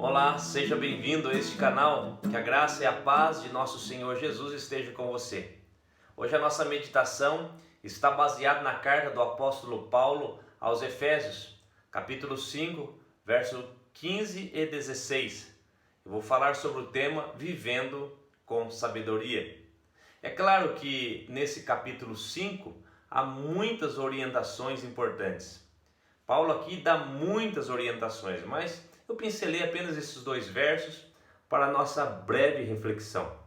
Olá, seja bem-vindo a este canal, que a graça e a paz de nosso Senhor Jesus esteja com você. Hoje a nossa meditação está baseada na carta do apóstolo Paulo aos Efésios, capítulo 5, versos 15 e 16. Eu vou falar sobre o tema Vivendo com Sabedoria. É claro que nesse capítulo 5 há muitas orientações importantes. Paulo aqui dá muitas orientações, mas eu pincelei apenas esses dois versos para a nossa breve reflexão.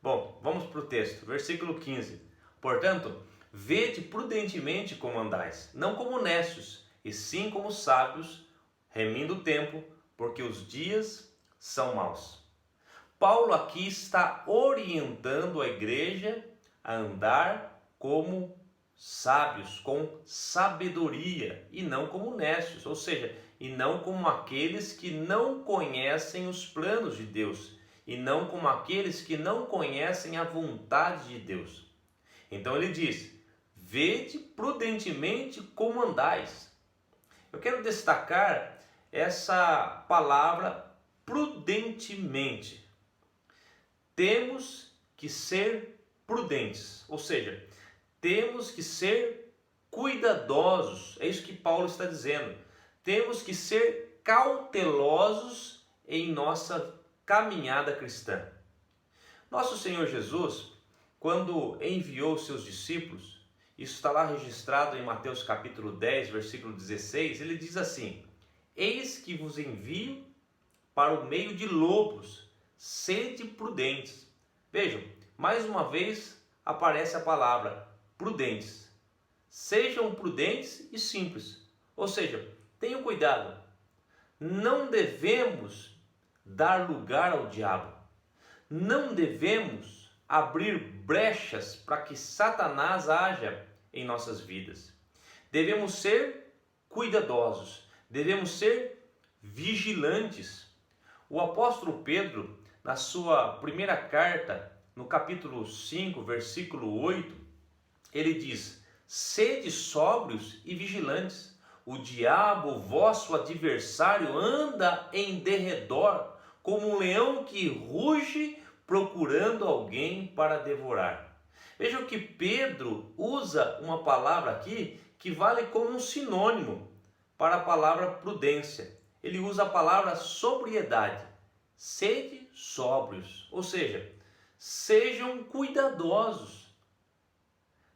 Bom, vamos para o texto, versículo 15. Portanto, vede prudentemente como andais, não como necios, e sim como sábios, remindo o tempo, porque os dias são maus. Paulo aqui está orientando a igreja a andar como sábios, com sabedoria, e não como necios, ou seja, e não como aqueles que não conhecem os planos de Deus, e não como aqueles que não conhecem a vontade de Deus. Então ele diz: vede prudentemente como andais. Eu quero destacar essa palavra prudentemente. Temos que ser prudentes, ou seja, temos que ser cuidadosos. É isso que Paulo está dizendo. Temos que ser cautelosos em nossa caminhada cristã. Nosso Senhor Jesus, quando enviou seus discípulos, isso está lá registrado em Mateus capítulo 10, versículo 16, ele diz assim: eis que vos envio para o meio de lobos, sede prudentes. Vejam, mais uma vez aparece a palavra prudentes. Sejam prudentes e simples, ou seja, tenham cuidado. Não devemos dar lugar ao diabo. Não devemos abrir brechas para que Satanás haja em nossas vidas. Devemos ser cuidadosos, devemos ser vigilantes. O apóstolo Pedro, na sua primeira carta, no capítulo 5, versículo 8, ele diz: sede sóbrios e vigilantes. O diabo, vosso adversário, anda em derredor, como um leão que ruge, procurando alguém para devorar. Vejam que Pedro usa uma palavra aqui que vale como um sinônimo para a palavra prudência. Ele usa a palavra sobriedade. Sede sóbrios, ou seja, sejam cuidadosos.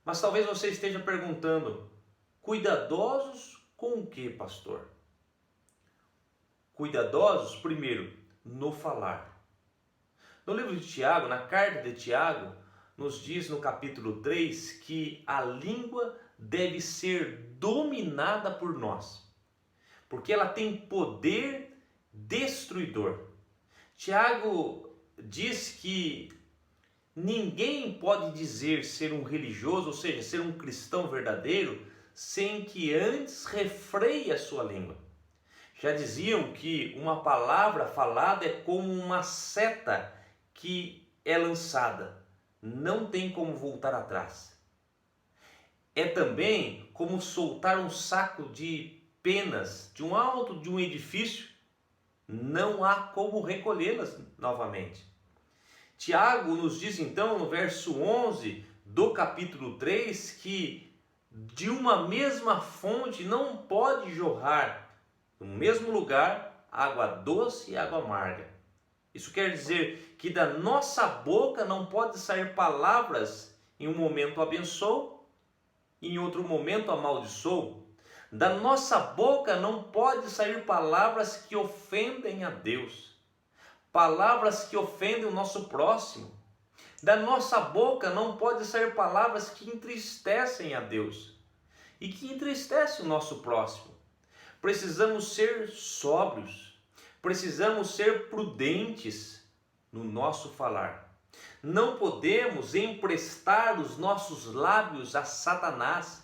Mas talvez você esteja perguntando: cuidadosos com o que, pastor? Cuidadosos, primeiro, no falar. No livro de Tiago, na carta de Tiago, nos diz no capítulo 3 que a língua deve ser dominada por nós, porque ela tem poder destruidor. Tiago diz que ninguém pode dizer ser um religioso, ou seja, ser um cristão verdadeiro, sem que antes refreie a sua língua. Já diziam que uma palavra falada é como uma seta que é lançada, não tem como voltar atrás. É também como soltar um saco de penas de um alto de um edifício, não há como recolhê-las novamente. Tiago nos diz então no verso 11 do capítulo 3 que de uma mesma fonte não pode jorrar no mesmo lugar água doce e água amarga. Isso quer dizer que da nossa boca não pode sair palavras em um momento abençoo, em outro momento amaldiçoo. Da nossa boca não pode sair palavras que ofendem a Deus, palavras que ofendem o nosso próximo. Da nossa boca não pode sair palavras que entristecem a Deus e que entristecem o nosso próximo. Precisamos ser sóbrios, precisamos ser prudentes no nosso falar. Não podemos emprestar os nossos lábios a Satanás.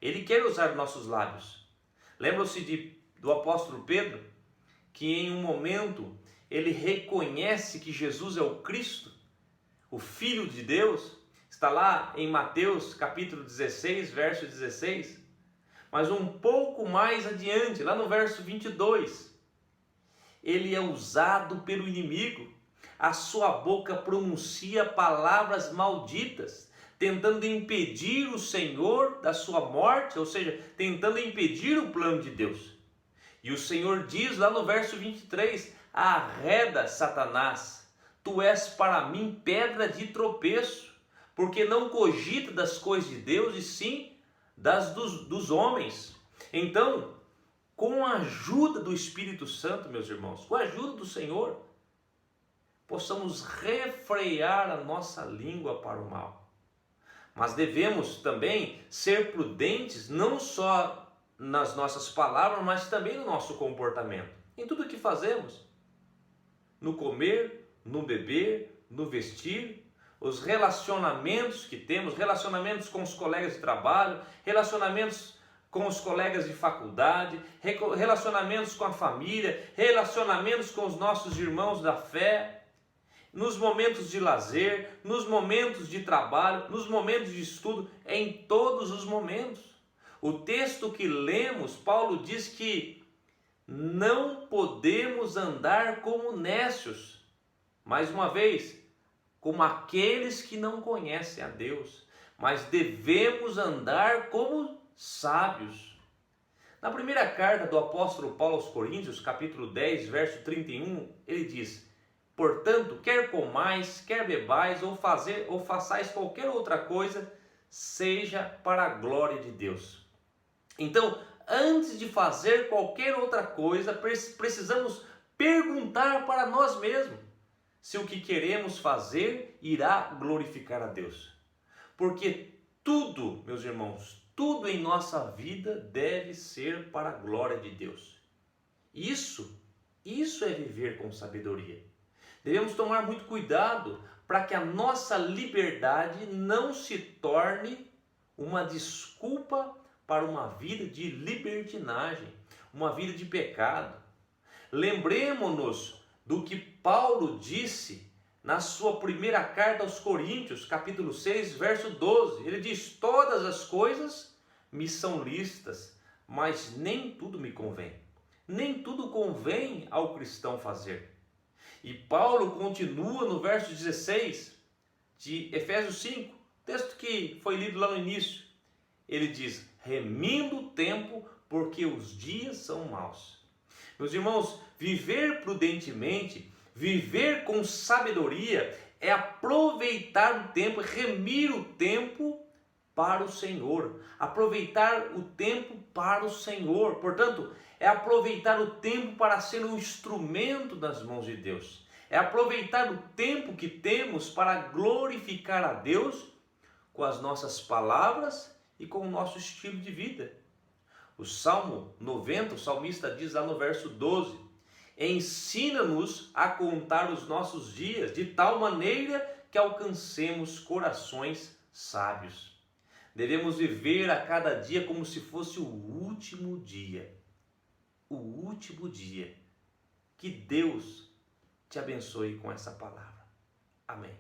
Ele quer usar nossos lábios. Lembram-se do apóstolo Pedro, que em um momento ele reconhece que Jesus é o Cristo, o Filho de Deus. Está lá em Mateus capítulo 16, verso 16. Mas um pouco mais adiante, lá no verso 22, ele é usado pelo inimigo. A sua boca pronuncia palavras malditas, tentando impedir o Senhor da sua morte, ou seja, tentando impedir o plano de Deus. E o Senhor diz lá no verso 23, arreda, Satanás, tu és para mim pedra de tropeço, porque não cogita das coisas de Deus, e sim dos homens. Então, com a ajuda do Espírito Santo, meus irmãos, com a ajuda do Senhor, possamos refrear a nossa língua para o mal. Mas devemos também ser prudentes, não só nas nossas palavras, mas também no nosso comportamento, em tudo que fazemos, no comer, no beber, no vestir, os relacionamentos que temos, relacionamentos com os colegas de trabalho, relacionamentos com os colegas de faculdade, relacionamentos com a família, relacionamentos com os nossos irmãos da fé, nos momentos de lazer, nos momentos de trabalho, nos momentos de estudo, em todos os momentos. O texto que lemos, Paulo diz que não podemos andar como nécios, mais uma vez, como aqueles que não conhecem a Deus, mas devemos andar como sábios. Na primeira carta do apóstolo Paulo aos Coríntios, capítulo 10, verso 31, ele diz: portanto, quer comais, quer bebais, ou façais qualquer outra coisa, seja para a glória de Deus. Então, antes de fazer qualquer outra coisa, precisamos perguntar para nós mesmos se o que queremos fazer irá glorificar a Deus. Porque tudo, meus irmãos, tudo em nossa vida deve ser para a glória de Deus. Isso é viver com sabedoria. Devemos tomar muito cuidado para que a nossa liberdade não se torne uma desculpa para uma vida de libertinagem, uma vida de pecado. Lembremos-nos do que Paulo disse na sua primeira carta aos Coríntios, capítulo 6, verso 12. Ele diz: todas as coisas me são lícitas, mas nem tudo me convém. Nem tudo convém ao cristão fazer. E Paulo continua no verso 16 de Efésios 5, texto que foi lido lá no início. Ele diz: remindo o tempo, porque os dias são maus. Meus irmãos, viver prudentemente, viver com sabedoria, é aproveitar o tempo, remir o tempo para o Senhor. Aproveitar o tempo para o Senhor. Portanto, é aproveitar o tempo para ser um instrumento das mãos de Deus. É aproveitar o tempo que temos para glorificar a Deus com as nossas palavras e com o nosso estilo de vida. O Salmo 90, o salmista diz lá no verso 12: ensina-nos a contar os nossos dias de tal maneira que alcancemos corações sábios. Devemos viver a cada dia como se fosse o último dia. O último dia. Que Deus te abençoe com essa palavra. Amém.